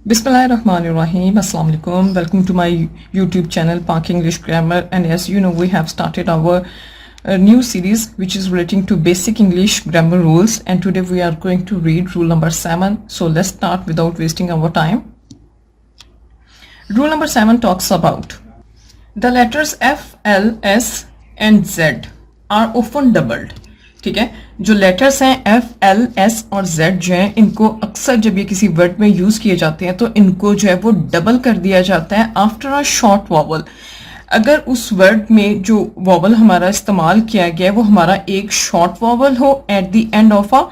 Bismillahirrahmanirrahim. Assalamu alaikum. Welcome to my YouTube channel Pak English Grammar, and as you know we have started our new series which is relating to basic English grammar rules, and today we are going to read rule number 7. So let's start without wasting our time. Rule number 7 talks about the letters F, L, S and Z are often doubled. ठीक है, जो letters हैं F, L, S और Z जो हैं इनको अक्सर जब ये किसी वर्ड में यूज किए जाते हैं तो इनको जो है वो डबल कर दिया जाता है आफ्टर अ शॉर्ट वॉवल। अगर उस वर्ड में जो वॉवल हमारा इस्तेमाल किया गया है वो हमारा एक शॉर्ट वॉवल हो at the end of a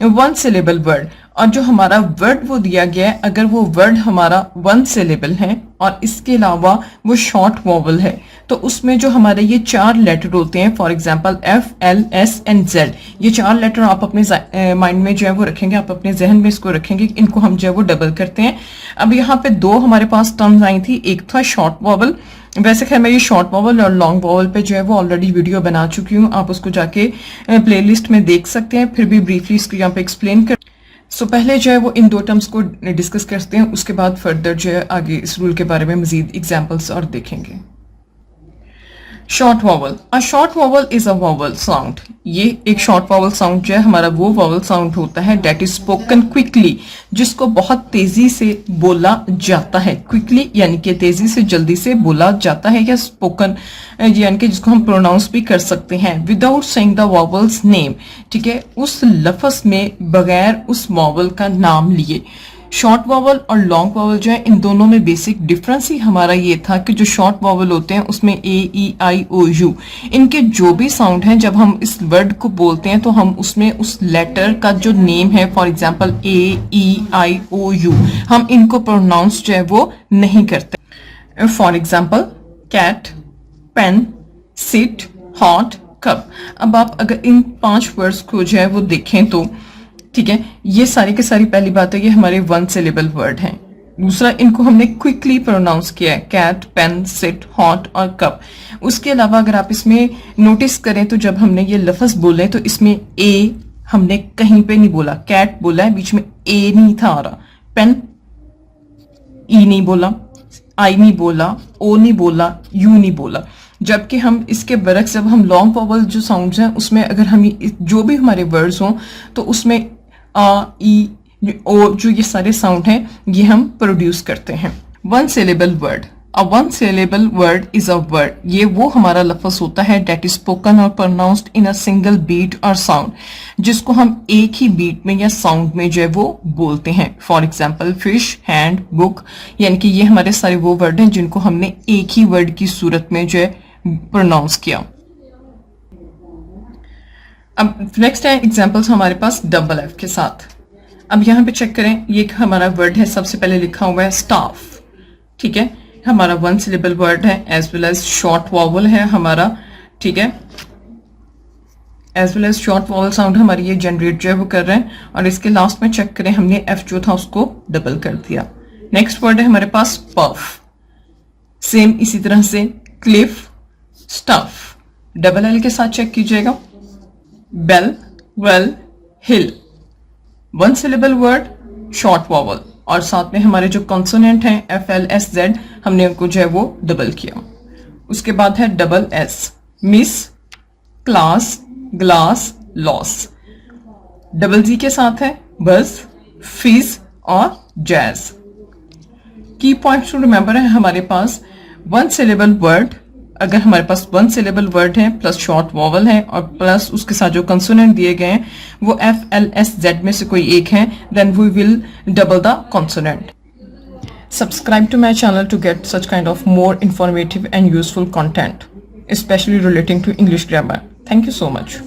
one syllable word, और जो हमारा वर्ड वो दिया गया है अगर वो वर्ड हमारा वन सिलेबल है और इसके अलावा वो शॉर्ट वॉवल है, तो उसमें जो हमारे ये चार लेटर होते हैं, for example F, L, S and Z, ये चार लेटर आप अपने माइंड में जो है वो रखेंगे, आप अपने जहन में इसको रखेंगे, इनको हम जो है वो डबल करते हैं। अब यहाँ पे दो हमारे पास टर्म्स आई थी, एक था शॉर्ट वॉवल। वैसे खैर मैं ये शॉर्ट वॉवल और लॉन्ग वॉवल पे जो है वो ऑलरेडी वीडियो बना चुकी हूँ, आप उसको जाके प्लेलिस्ट में देख सकते हैं, फिर भी ब्रीफली इसको यहाँ पे एक्सप्लेन कर। सो पहले जो है वो इन दो टर्म्स को डिस्कस करते हैं, उसके बाद फर्दर जो है आगे इस रूल के बारे में मजीद एग्जांपल्स और देखेंगे। Short vowel, a short vowel is a vowel sound. ये एक शॉर्ट वॉवल साउंड जो है हमारा वो वॉवल साउंड होता है डेट इज स्पोकन क्विकली, जिसको बहुत तेजी से बोला जाता है। क्विकली यानी कि तेजी से जल्दी से बोला जाता है, या स्पोकन यानी कि जिसको हम प्रोनाउंस भी कर सकते हैं without saying the vowels name. ठीक है, उस लफ्ज में बगैर उस वॉवल का नाम लिए। शॉर्ट वॉवल और लॉन्ग वॉवल जो है इन दोनों में बेसिक डिफरेंस ही हमारा ये था कि जो शॉर्ट वॉवल होते हैं उसमें ए, ई, आई, ओ, यू, इनके जो भी साउंड हैं जब हम इस वर्ड को बोलते हैं तो हम उसमें उस लेटर का जो नेम है, for example A, E, I, O, U, हम इनको प्रोनाउंस जो है वो नहीं करते। For example cat, pen, sit, hot, cup. अब आप अगर इन 5 वर्ड्स को जो है वो देखें तो ठीक है, ये सारी के सारी पहली बात है ये हमारे वन सिलेबल वर्ड हैं। दूसरा, इनको हमने क्विकली प्रोनाउंस किया है, कैट, पेन, सिट, हॉट और कप। उसके अलावा अगर आप इसमें नोटिस करें तो जब हमने ये लफ्ज बोले तो इसमें ए हमने कहीं पे नहीं बोला, कैट बोला है, बीच में ए नहीं था आ रहा, पेन ई नहीं बोला, आई नहीं बोला, ओ नहीं बोला, यू नहीं बोला। जबकि हम इसके बरक्स जब हम लॉन्ग वॉवल जो साउंड्स हैं उसमें अगर हम जो भी हमारे वर्ड्स हों तो उसमें आ, ई, ओ, जो ये सारे साउंड हैं ये हम प्रोड्यूस करते हैं। One syllable word, a one syllable word is a word, ये वो हमारा लफ्ज होता है डेट इज स्पोकन और pronounced in a single beat और साउंड, जिसको हम एक ही बीट में या साउंड में जो है वो बोलते हैं। For example fish, hand, book, यानी कि ये हमारे सारे वो वर्ड हैं जिनको हमने एक ही वर्ड की सूरत में जो है प्रोनाउंस किया। अब नेक्स्ट है एग्जांपल्स हमारे पास डबल एफ के साथ। अब यहां पे चेक करें, ये हमारा वर्ड है, सबसे पहले लिखा हुआ है स्टाफ। ठीक है, हमारा वन सिलेबल वर्ड है as well as short vowel है हमारा। ठीक है, as well as short vowel sound हमारी ये जनरेट जो है वो कर रहे हैं, और इसके लास्ट में चेक करें हमने एफ जो था उसको डबल कर दिया। नेक्स्ट वर्ड है हमारे पास पफ, सेम इसी तरह से क्लिफ, स्टफ, डबल एल के साथ चेक कीजिएगा, bell, well, hill, one syllable word, short vowel, और साथ में हमारे जो कॉन्सोनेंट हैं एफ, एल, एस, जेड, हमने उनको जो है वो डबल किया। उसके बाद है double S, miss, class, glass, loss. Double जी के साथ है बस, फीस और जैज। की पॉइंट्स टू रिमेंबर है हमारे पास, वन सिलेबल वर्ड, अगर हमारे पास वन सिलेबल वर्ड है प्लस शॉर्ट वॉवल है और प्लस उसके साथ जो कंसोनेंट दिए गए हैं वो एफ, एल, एस, जेड में से कोई एक है, then we will double the consonant. Subscribe to my channel to get such kind of more informative and useful content, especially relating to English grammar. Thank you so much.